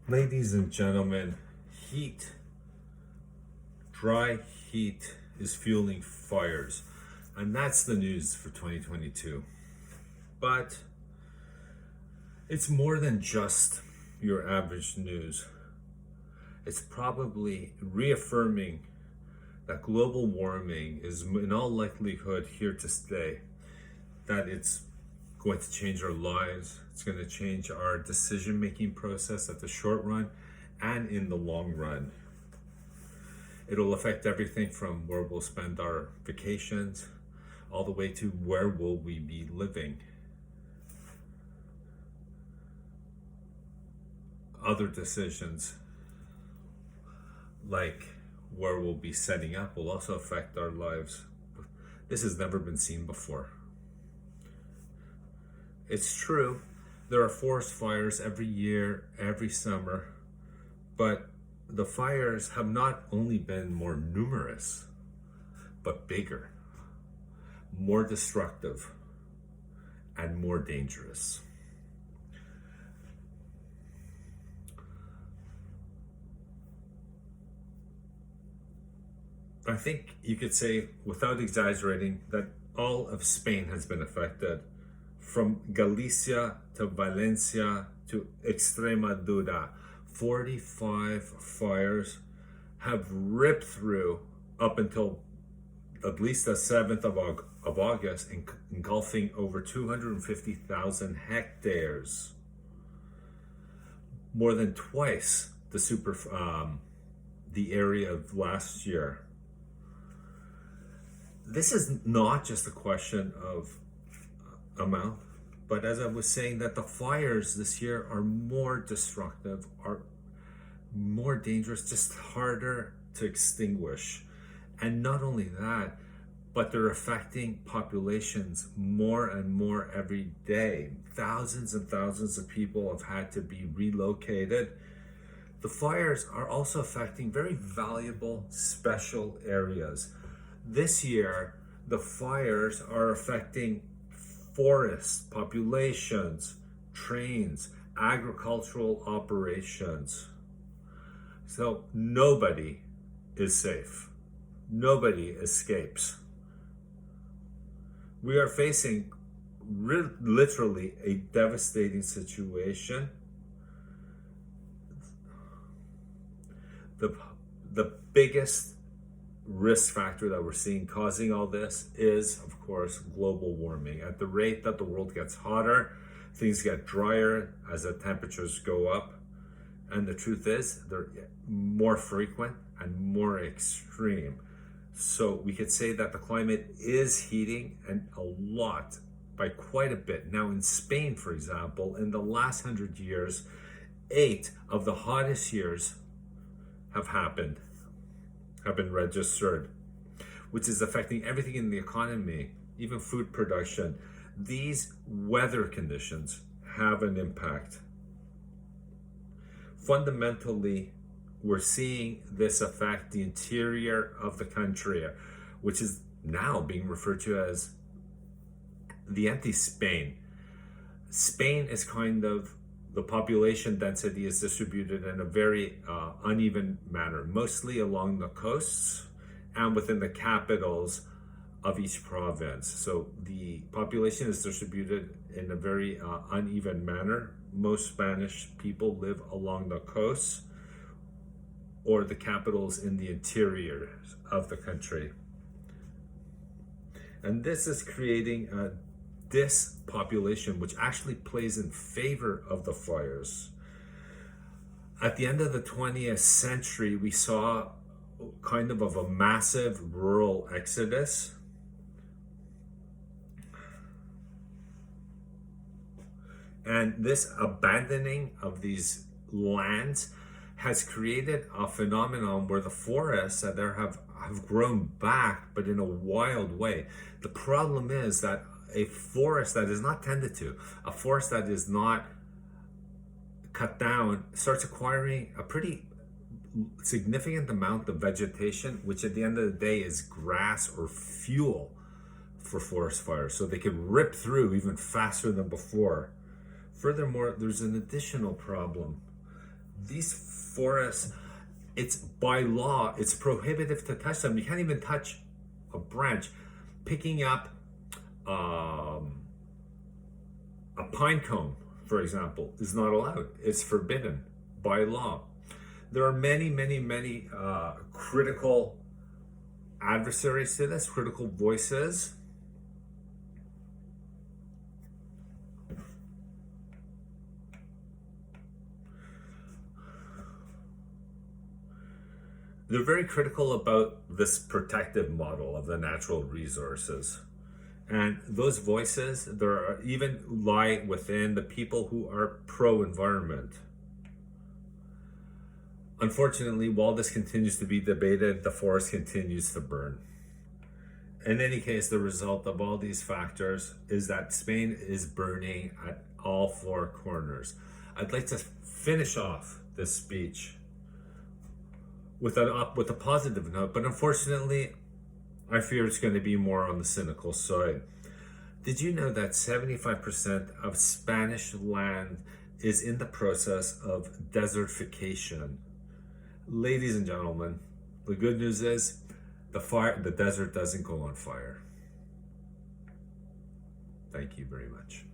Ladies and gentlemen, heat, dry heat is fueling fires. And that's the news for 2022. But it's more than just your average news. It's probably reaffirming that global warming is in all likelihood here to stay, that it's going to change our lives, it's going to change our decision-making process at the short run and in the long run. It'll affect everything from where we'll spend our vacations all the way to where will we be living. Other decisions like where we'll be setting up will also affect our lives. This has never been seen before. It's true, there are forest fires every year, every summer, but the fires have not only been more numerous, but bigger, more destructive, and more dangerous. I think you could say, without exaggerating, that all of Spain has been affected, from Galicia to Valencia to Extremadura. 45 fires have ripped through up until at least the 7th of August, engulfing over 250,000 hectares. More than twice the area of last year. This is not just a question of amount, but as I was saying, that the fires this year are more destructive, are more dangerous, just harder to extinguish. And not only that, but they're affecting populations more and more every day. Thousands and thousands of people have had to be relocated. The fires are also affecting very valuable special areas. This year, the fires are affecting forests, populations, trains, agricultural operations. So nobody is safe. Nobody escapes. We are facing literally a devastating situation. The biggest risk factor that we're seeing causing all this is, of course, global warming. At the rate that the world gets hotter, things get drier as the temperatures go up. And the truth is, they're more frequent and more extreme. So we could say that the climate is heating, and a lot, by quite a bit. Now in Spain, for example, in the last 100 years, 8 of the hottest years have been registered, which is affecting everything in the economy, even food production. These weather conditions have an impact. Fundamentally, we're seeing this affect the interior of the country, which is now being referred to as the anti-Spain. Spain is kind of, the population density is distributed in a very uneven manner, mostly along the coasts and within the capitals of each province. So the population is distributed in a very uneven manner. Most Spanish people live along the coasts or the capitals in the interior of the country. And this is creating a dispopulation, which actually plays in favor of the fires. At the end of the 20th century, we saw kind of a massive rural exodus. And this abandoning of these lands has created a phenomenon where the forests that there have grown back, but in a wild way. The problem is that a forest that is not tended to, a forest that is not cut down, starts acquiring a pretty significant amount of vegetation, which at the end of the day is grass or fuel for forest fires. So they can rip through even faster than before. Furthermore, there's an additional problem. these forests, it's by law, it's prohibitive to touch them. You can't even touch a branch. Picking up a pine cone, for example, is not allowed. It's forbidden by law. There are many critical adversaries to this, critical voices. They're very critical about this protective model of the natural resources. And those voices, there are even lie within the people who are pro-environment. Unfortunately, while this continues to be debated, the forest continues to burn. In any case, the result of all these factors is that Spain is burning at all four corners. I'd like to finish off this speech with a positive note, but unfortunately, I fear it's going to be more on the cynical side. Did you know that 75% of Spanish land is in the process of desertification? Ladies and gentlemen, the good news is the desert doesn't go on fire. Thank you very much.